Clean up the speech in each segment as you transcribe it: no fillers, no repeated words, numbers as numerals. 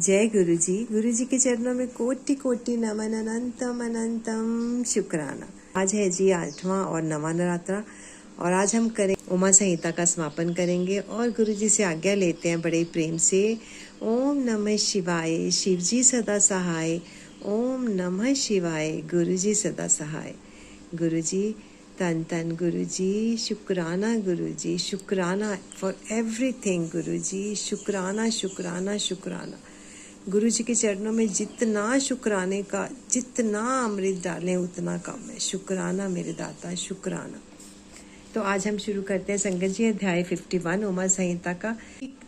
जय गुरु जी के चरणों में कोटि कोटि नमन, अनंतम अनंतम शुक्राना। आज है जी 8वां और 9वां नवरात्रा और आज हम करें उमा संहिता का समापन करेंगे और गुरु जी से आज्ञा लेते हैं बड़े प्रेम से। ओम नमः शिवाय, शिव जी सदा सहाय। ओम नमः शिवाय, गुरु जी सदा सहाय। गुरु जी तन तन गुरु जी, शुक्राना गुरु जी, शुक्राना फॉर एवरीथिंग गुरु जी, शुक्राना शुक्राना शुक्राना। गुरु जी के चरणों में जितना शुक्राने का, जितना अमृत डालें उतना कम है। शुक्राना मेरे दाता, शुक्राना। तो आज हम शुरू करते हैं संगत जी अध्याय 51 उमा संहिता का।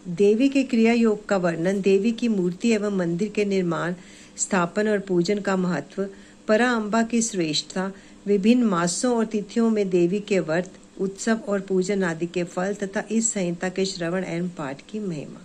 देवी के क्रिया योग का वर्णन, देवी की मूर्ति एवं मंदिर के निर्माण, स्थापन और पूजन का महत्व, परा अम्बा की श्रेष्ठता, विभिन्न मासों और तिथियों में देवी के व्रत, उत्सव और पूजन आदि के फल तथा इस संहिता के श्रवण एवं पाठ की महिमा।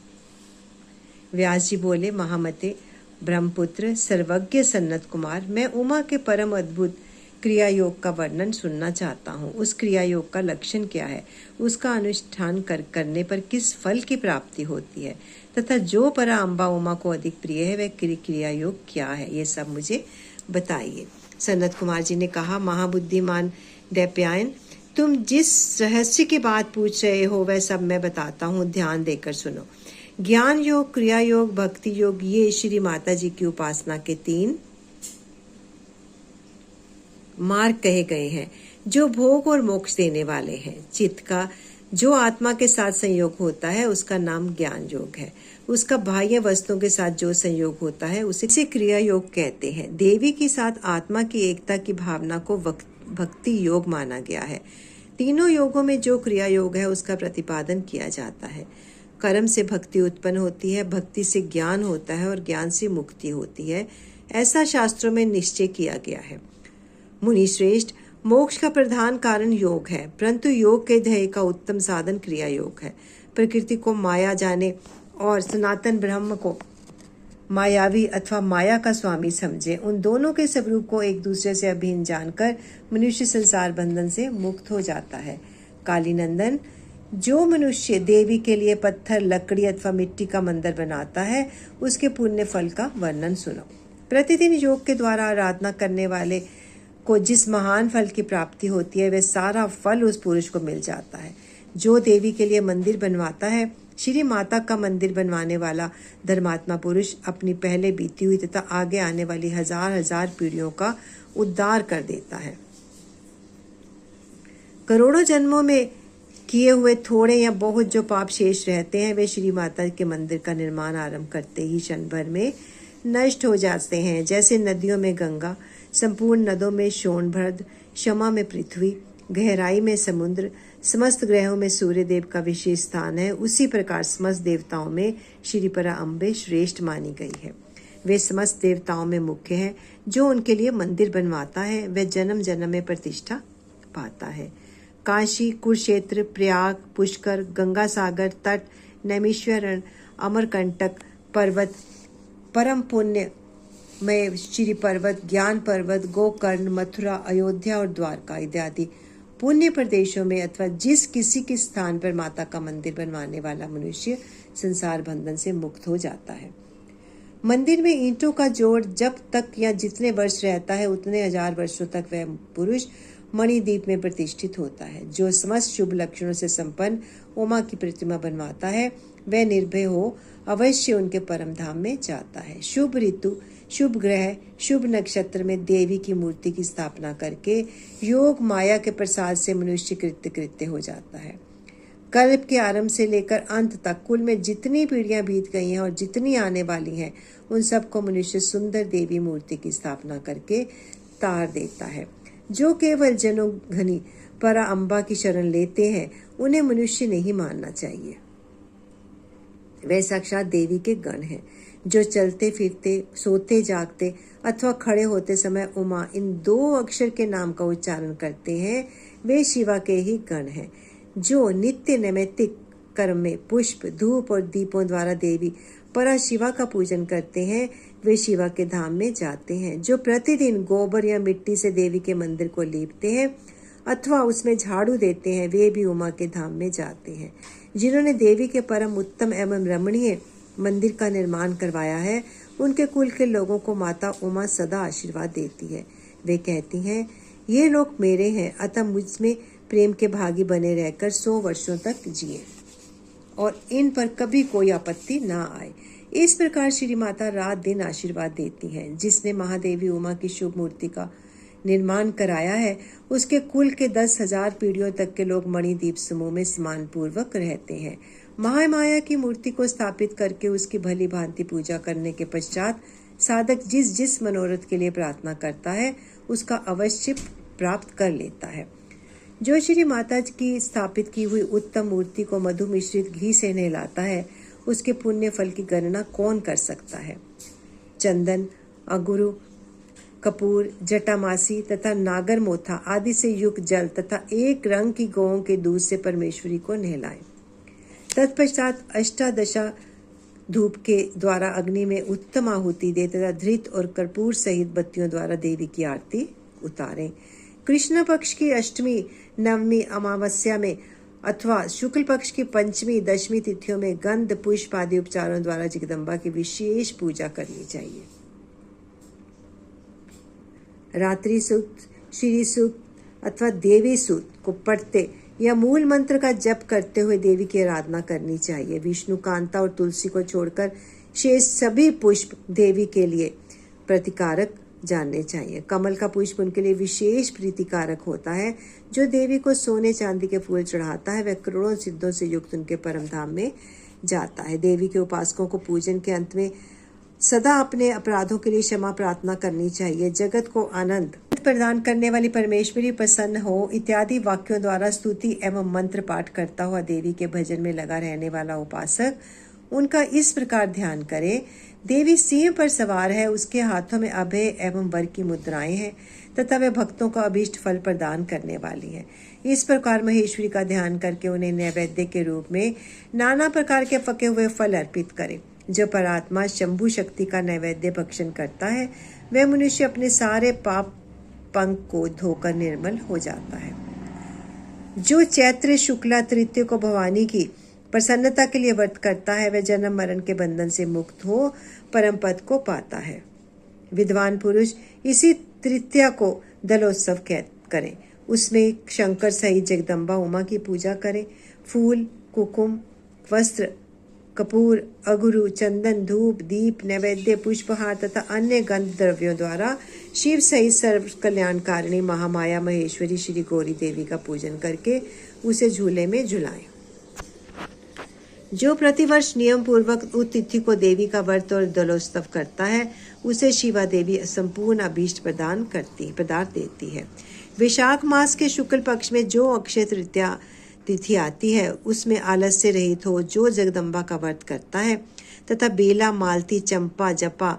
व्यास जी बोले, महामते ब्रह्मपुत्र सर्वज्ञ सन्नत कुमार, मैं उमा के परम अद्भुत क्रिया योग का वर्णन सुनना चाहता हूँ। उस क्रिया योग का लक्षण क्या है, उसका अनुष्ठान करने पर किस फल की प्राप्ति होती है तथा जो परा अम्बा उमा को अधिक प्रिय है वह क्रिया योग क्या है, ये सब मुझे बताइए। सन्नत कुमार जी ने कहा, महाबुद्धिमान दैत्यायन, तुम जिस रहस्य की बात पूछ रहे हो वह सब मैं बताता हूँ, ध्यान देकर सुनो। ज्ञान योग, क्रिया योग, भक्ति योग, ये श्री माता जी की उपासना के 3 मार्ग कहे गए हैं जो भोग और मोक्ष देने वाले हैं। चित्त का जो आत्मा के साथ संयोग होता है उसका नाम ज्ञान योग है। उसका बाह्य वस्तुओं के साथ जो संयोग होता है उसे क्रिया योग कहते हैं। देवी के साथ आत्मा की एकता की भावना को भक्ति योग माना गया है। तीनों योगों में जो क्रिया योग है उसका प्रतिपादन किया जाता है। कर्म से भक्ति उत्पन्न होती है, भक्ति से ज्ञान होता है और ज्ञान से मुक्ति होती है, ऐसा शास्त्रों में निश्चय किया गया है। मुनि श्रेष्ठ, मोक्ष का प्रधान कारण योग है, परंतु योग के ध्येय का उत्तम साधन क्रिया योग है। प्रकृति को माया जाने और सनातन ब्रह्म को मायावी अथवा माया का स्वामी समझे। उन दोनों के स्वरूप को एक दूसरे से अभिन्न जानकर मनुष्य संसार बंधन से मुक्त हो जाता है। काली नंदन, जो मनुष्य देवी के लिए पत्थर, लकड़ी अथवा मिट्टी का मंदिर बनाता है उसके पुण्य फल का वर्णन सुनो। प्रतिदिन योग के द्वारा आराधना करने वाले को जिस महान फल की प्राप्ति होती है वह सारा फल उस पुरुष को मिल जाता है। जो देवी के लिए मंदिर बनवाता है, श्री माता का मंदिर बनवाने वाला धर्मात्मा पुरुष अपनी पहले बीती हुई तथा आगे आने वाली हजार हजार पीढ़ियों का उद्धार कर देता है। करोड़ों जन्मों में किए हुए थोड़े या बहुत जो पाप शेष रहते हैं वे श्री माता के मंदिर का निर्माण आरंभ करते ही क्षण भर में नष्ट हो जाते हैं। जैसे नदियों में गंगा, संपूर्ण नदों में शोणभद्र, क्षमा में पृथ्वी, गहराई में समुद्र, समस्त ग्रहों में सूर्य देव का विशेष स्थान है, उसी प्रकार समस्त देवताओं में श्री परा अम्बे श्रेष्ठ मानी गई है। वे समस्त देवताओं में मुख्य है। जो उनके लिए मंदिर बनवाता है वह जन्म जन्म में प्रतिष्ठा पाता है। काशी, कुरुक्षेत्र, प्रयाग, पुष्कर, गंगा सागर तट, नैमिषारण्य, अमरकंटक पर्वत, परम पुण्य में श्री पर्वत, ज्ञान पर्वत, गोकर्ण, मथुरा, अयोध्या और द्वारका इत्यादि पुण्य प्रदेशों में अथवा जिस किसी के स्थान पर माता का मंदिर बनवाने वाला मनुष्य संसार बंधन से मुक्त हो जाता है। मंदिर में ईंटों का जोड़ जब तक या जितने वर्ष रहता है उतने हजार वर्षों तक वह पुरुष मणिद्वीप में प्रतिष्ठित होता है। जो समस्त शुभ लक्षणों से संपन्न उमा की प्रतिमा बनवाता है वह निर्भय हो अवश्य उनके परम धाम में जाता है। शुभ ऋतु, शुभ ग्रह, शुभ नक्षत्र में देवी की मूर्ति की स्थापना करके योग माया के प्रसाद से मनुष्य कृत्य हो जाता है। कल्प के आरंभ से लेकर अंत तक कुल में जितनी पीढ़ियां बीत गई हैं और जितनी आने वाली हैं उन सबको मनुष्य सुंदर देवी मूर्ति की स्थापना करके तार देता है। जो केवल जनो घनी परा अम्बा की शरण लेते हैं उन्हें मनुष्य नहीं मानना चाहिए। वे साक्षात देवी के गण हैं। जो चलते फिरते, सोते जागते अथवा खड़े होते समय उमा इन 2 अक्षर के नाम का उच्चारण करते हैं वे शिवा के ही गण हैं। जो नित्य नैमित्तिक कर्म में पुष्प, धूप और दीपों द्वारा देवी परा शिवा का पूजन करते हैं वे शिवा के धाम में जाते हैं। जो प्रतिदिन गोबर या मिट्टी से देवी के मंदिर को लीपते हैं अथवा उसमें झाड़ू देते हैं वे भी उमा के धाम में जाते हैं। जिन्होंने देवी के परम उत्तम एवं रमणीय मंदिर का निर्माण करवाया है, उनके कुल के लोगों को माता उमा सदा आशीर्वाद देती है। वे कहती हैं, ये लोग मेरे हैं, अतः मुझमें प्रेम के भागी बने रहकर 100 वर्षों तक जिए और इन पर कभी कोई आपत्ति ना आए। इस प्रकार श्री माता रात दिन आशीर्वाद देती हैं। जिसने महादेवी उमा की शुभ मूर्ति का निर्माण कराया है, उसके कुल के 10,000 पीढ़ियों तक के लोग मणिदीप समूह में स्मान पूर्वक रहते हैं। महामाया की मूर्ति को स्थापित करके उसकी भली भांति पूजा करने के पश्चात साधक जिस जिस मनोरथ के लिए प्रार्थना करता है, उसका अवश्य प्राप्त कर लेता है। जो श्री माता की स्थापित की हुई उत्तम मूर्ति को मधु मिश्रित घी से नहलाता है, उसके पुण्य फल की गणना कौन कर सकता है। चंदन, अगुरु, कपूर, जटामासी तथा नागर मोथा आदि से युक्त जल तथा एक रंग की गौओं के दूध से परमेश्वरी को नहलाएं। तत्पश्चात अष्टादशा धूप के द्वारा अग्नि में उत्तम आहुति दे तथा धृत और कर्पूर सहित बत्तियों द्वारा देवी की आरती उतारें। कृष्ण पक्ष की अष्टमी, नवमी, अमावस्या में अथवा शुक्ल पक्ष की पंचमी, दशमी तिथियों में गंध, पुष्प आदि उपचारों द्वारा जगदम्बा की विशेष पूजा करनी चाहिए। रात्रि सूक्त, श्री सूक्त अथवा देवी सूक्त को पढ़ते या मूल मंत्र का जप करते हुए देवी की आराधना करनी चाहिए। विष्णु, कांता और तुलसी को छोड़कर शेष सभी पुष्प देवी के लिए प्रतिकारक जानने चाहिए। कमल का पुष्प उनके लिए विशेष प्रीतिकारक होता है। जो देवी को सोने चांदी के फूल चढ़ाता है, वह करोड़ों सिद्धों से युक्त उनके परम धाम में जाता है। देवी के उपासकों को पूजन के अंत में सदा अपने अपराधों के लिए क्षमा प्रार्थना करनी चाहिए। जगत को आनंद प्रदान करने वाली परमेश्वरी प्रसन्न हो इत्यादि वाक्यों द्वारा स्तुति एवं मंत्र पाठ करता हुआ देवी के भजन में लगा रहने वाला उपासक उनका इस प्रकार ध्यान करे। देवी सिंह पर सवार है, उसके हाथों में अभय एवं वर की मुद्राएं हैं तथा वे भक्तों का अभीष्ट फल प्रदान करने वाली है। इस प्रकार महेश्वरी का ध्यान करके उन्हें नैवेद्य के रूप में नाना प्रकार के पके हुए फल अर्पित करें। जो परात्मा शंभु शक्ति का नैवेद्य भक्षण करता है, वह मनुष्य अपने सारे पाप पंख को धोकर निर्मल हो जाता है। जो चैत्र शुक्ला तृतीय को भवानी की प्रसन्नता के लिए व्रत करता है, वह जन्म मरण के बंधन से मुक्त हो परम पद को पाता है। विद्वान पुरुष इसी तृतीया को दलोत्सव करें। उसमें शंकर सहित जगदम्बा उमा की पूजा करें। फूल, कुकुम, वस्त्र, कपूर, अगुरु, चंदन, धूप, दीप, नैवेद्य, पुष्पहार तथा अन्य गंध द्रव्यों द्वारा शिव सहित सर्व कल्याणकारिणी महामाया महेश्वरी श्री गौरी देवी का पूजन करके उसे झूले में झुलाएं। जो प्रतिवर्ष नियम पूर्वक उस तिथि को देवी का व्रत और दलोत्सव करता है, उसे शिवा देवी संपूर्ण अभीष्ट प्रदान देती है। वैशाख मास के शुक्ल पक्ष में जो अक्षय तृतीया तिथि आती है, उसमें आलस्य रहित हो जो जगदम्बा का व्रत करता है तथा बेला, मालती, चंपा, जपा,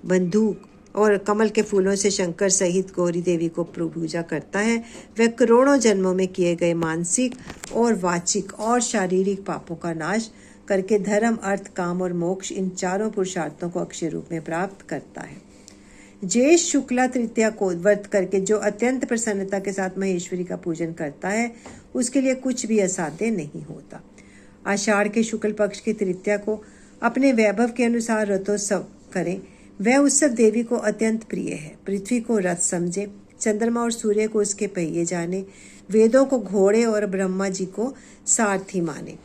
बंदूक और कमल के फूलों से शंकर सहित गौरी देवी को पूजा करता है, वह करोड़ों जन्मों में किए गए मानसिक और वाचिक और शारीरिक पापों का नाश करके धर्म, अर्थ, काम और मोक्ष इन चारों पुरुषार्थों को अक्षय रूप में प्राप्त करता है। ज्येष्ठ शुक्ला तृतीया को व्रत करके जो अत्यंत प्रसन्नता के साथ महेश्वरी का पूजन करता है, उसके लिए कुछ भी असाध्य नहीं होता। आषाढ़ के शुक्ल पक्ष की तृतीया को अपने वैभव के अनुसार रथोत्सव करें। वह उत्सव देवी को अत्यंत प्रिय है। पृथ्वी को रथ समझे, चंद्रमा और सूर्य को उसके पहिए जाने, वेदों को घोड़े और ब्रह्मा जी को सारथी माने।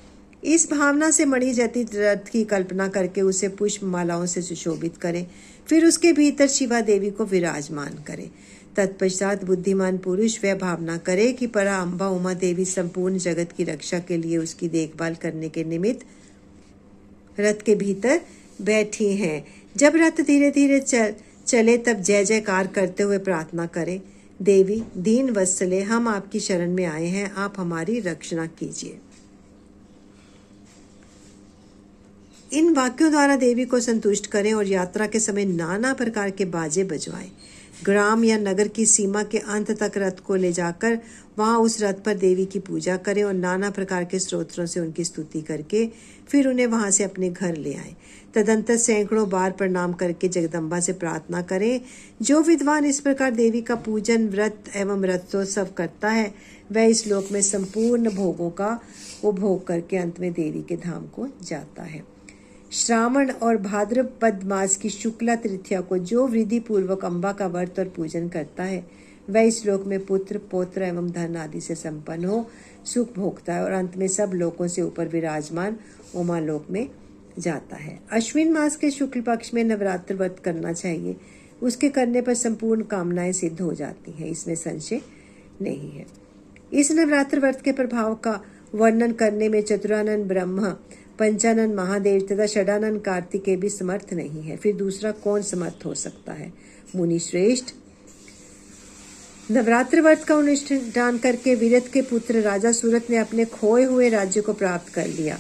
इस भावना से मणिजटित रथ की कल्पना करके उसे पुष्प मालाओं से सुशोभित करें। फिर उसके भीतर शिवा देवी को विराजमान करें। तत्पश्चात बुद्धिमान पुरुष वह भावना करे कि परा अम्बा उमा देवी संपूर्ण जगत की रक्षा के लिए उसकी देखभाल करने के निमित्त रथ के भीतर बैठी हैं। जब रथ धीरे धीरे चले तब जय जयकार करते हुए प्रार्थना करें, देवी दीन वत्सले, हम आपकी शरण में आए हैं, आप हमारी रक्षा कीजिए। इन वाक्यों द्वारा देवी को संतुष्ट करें और यात्रा के समय नाना प्रकार के बाजे बजवाएं। ग्राम या नगर की सीमा के अंत तक रथ को ले जाकर वहां उस रथ पर देवी की पूजा करें और नाना प्रकार के स्तोत्रों से उनकी स्तुति करके फिर उन्हें वहां से अपने घर ले आएं। तदंतर सैकड़ों बार प्रणाम करके जगदम्बा से प्रार्थना करें। जो विद्वान इस प्रकार देवी का पूजन, व्रत एवं रथोत्सव करता है, वह इस लोक में संपूर्ण भोगों का उपभोग करके अंत में देवी के धाम को जाता है। श्रावण और भाद्रपद मास की शुक्ला तृतीया को जो विधि पूर्वक अम्बा का व्रत और पूजन करता है वह इस लोक में पुत्र पौत्र एवं धन आदि से संपन्न हो सुख भोगता है और अंत में सब लोकों से ऊपर विराजमान उमा लोक में जाता है। अश्विन मास के शुक्ल पक्ष में नवरात्र व्रत करना चाहिए। उसके करने पर संपूर्ण कामनाएं सिद्ध हो जाती हैं, इसमें संशय नहीं है। इस नवरात्र व्रत के प्रभाव का वर्णन करने में चतुरानन ब्रह्मा, पंचानन महादेव तथा षडानन कार्तिकेय भी समर्थ नहीं है, फिर दूसरा कौन समर्थ हो सकता है। मुनि श्रेष्ठ, नवरात्र व्रत का अनुष्ठान करके विरत के पुत्र राजा सूरत ने अपने खोए हुए राज्य को प्राप्त कर लिया।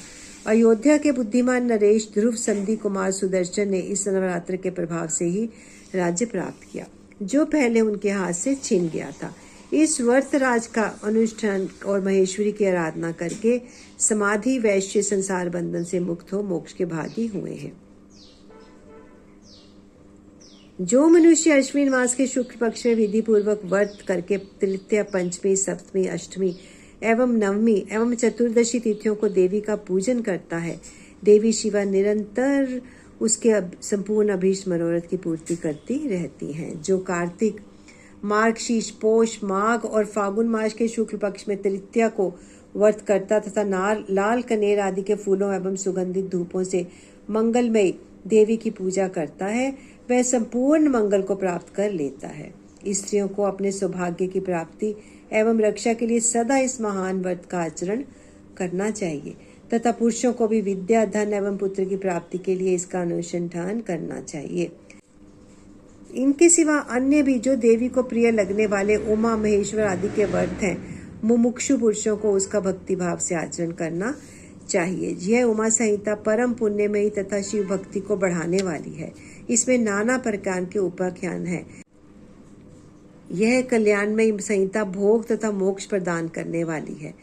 अयोध्या के बुद्धिमान नरेश, ध्रुव, संधि कुमार, सुदर्शन ने इस नवरात्र के प्रभाव से ही राज्य प्राप्त किया जो पहले उनके हाथ से छिन गया था। इस व्रत राज का अनुष्ठान और महेश्वरी की आराधना करके समाधि वैश्य संसार बंधन से मुक्त हो मोक्ष के भागी हुए हैं। जो मनुष्य अश्विन मास के शुक्ल पक्ष में विधि पूर्वक व्रत करके तृतीया, पंचमी, सप्तमी, अष्टमी एवं नवमी एवं चतुर्दशी तिथियों को देवी का पूजन करता है, देवी शिवा निरंतर उसके संपूर्ण अभीष्ट मनोरथ की पूर्ति करती रहती हैं। जो कार्तिक, मार्गशीर्ष, पोष, माघ और फागुन मास के शुक्ल पक्ष में तृतीया को व्रत करता तथा लाल कनेर आदि के फूलों एवं सुगंधित धूपों से मंगलमयी देवी की पूजा करता है, वह संपूर्ण मंगल को प्राप्त कर लेता है। स्त्रियों को अपने सौभाग्य की प्राप्ति एवं रक्षा के लिए सदा इस महान व्रत का आचरण करना चाहिए तथा पुरुषों को भी विद्या, धन एवं पुत्र की प्राप्ति के लिए इसका अनुसंधान करना चाहिए। इनके सिवा अन्य भी जो देवी को प्रिय लगने वाले उमा, महेश्वर आदि के व्रत हैं, मुमुक्षु पुरुषों को उसका भक्ति भाव से आचरण करना चाहिए। यह उमा संहिता परम पुण्यमयी तथा शिव भक्ति को बढ़ाने वाली है। इसमें नाना प्रकार के उपाख्यान हैं। यह कल्याणमयी संहिता भोग तथा मोक्ष प्रदान करने वाली है।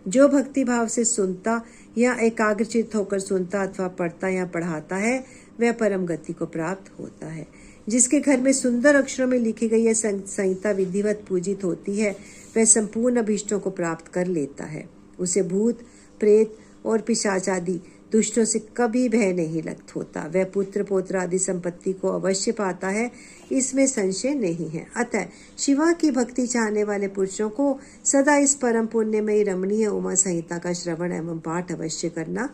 जो भक्ति भाव से सुनता या एकाग्रचित होकर सुनता अथवा पढ़ता या पढ़ाता है वह परम गति को प्राप्त होता है। जिसके घर में सुंदर अक्षरों में लिखी गई यह संहिता विधिवत पूजित होती है वह संपूर्ण अभीष्टों को प्राप्त कर लेता है। उसे भूत, प्रेत और पिशाच आदि दुष्टों से कभी भय नहीं लगता होता। वह पुत्र पौत्र आदि संपत्ति को अवश्य पाता है, इसमें संशय नहीं है। अतः शिवा की भक्ति चाहने वाले पुरुषों को सदा इस परम पुण्यमयी रमणीय उमा संहिता का श्रवण एवं पाठ अवश्य करना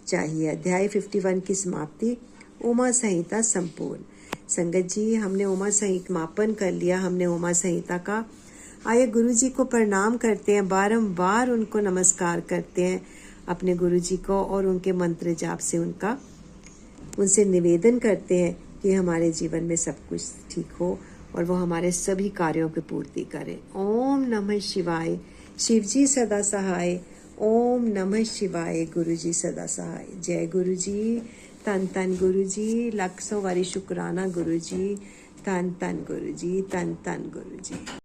चाहिए। अध्याय 51 की समाप्ति। उमा संहिता संपूर्ण। संगत जी, हमने उमा संहिता मापन कर लिया, हमने उमा संहिता का। आइए गुरु जी को प्रणाम करते हैं, बारंबार उनको नमस्कार करते हैं अपने गुरु जी को और उनके मंत्र जाप से उनसे निवेदन करते हैं कि हमारे जीवन में सब कुछ ठीक हो और वो हमारे सभी कार्यों की पूर्ति करें। ओम नमः शिवाय। शिव जी सदा सहाय। ओम नमः शिवाय। गुरु जी सदा सहाय। जय गुरु जी। तन तन गुरु जी। लाखों वारी शुक्राना गुरु जी। तन तन गुरु जी। तन तन गुरु जी।